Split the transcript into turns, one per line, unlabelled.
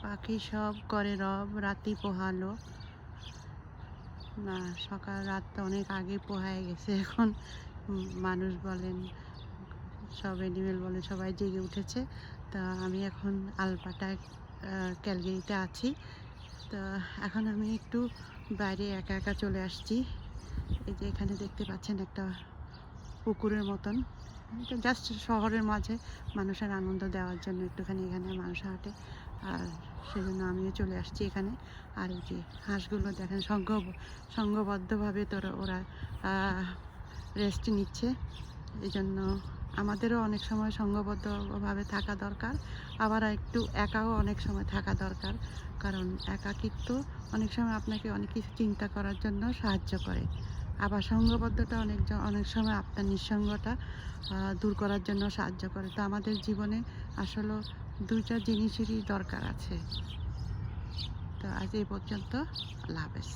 পাখি সব করে রব, রাতি পোহালো না। সকাল রাত তো অনেক আগে পোহায় গেছে। এখন মানুষ বলেন, সব অ্যানিমেল বলে, সবাই জেগে উঠেছে। তা আমি এখন আলপাটা ক্যালগেরিতে আছি। তো এখন আমি একটু বাইরে একা একা চলে আসছি। এই যে এখানে দেখতে পাচ্ছেন একটা পুকুরের মতন, এটা জাস্ট শহরের মাঝে মানুষের আনন্দ দেওয়ার জন্য একটুখানি এখানে মানুষ হাঁটে, আর সেজন্য আমিও চলে আসছি এখানে। আর এই যে হাঁসগুলো দেখেন সংঘবদ্ধভাবে ওরা রেস্ট নিচ্ছে। এই জন্য আমাদেরও অনেক সময় সংঘবদ্ধভাবে থাকা দরকার, আবার একটু একাও অনেক সময় থাকা দরকার। কারণ একাকিত্ব অনেক সময় আপনাকে অনেক কিছু চিন্তা করার জন্য সাহায্য করে, আবার সংঘবদ্ধতা অনেক সময় আপনার নিঃসঙ্গতা দূর করার জন্য সাহায্য করে। তো আমাদের জীবনে আসলে দুইটা জিনিসেরই দরকার আছে। তো আজ এই পর্যন্ত, আল্লাহ হাফেজ।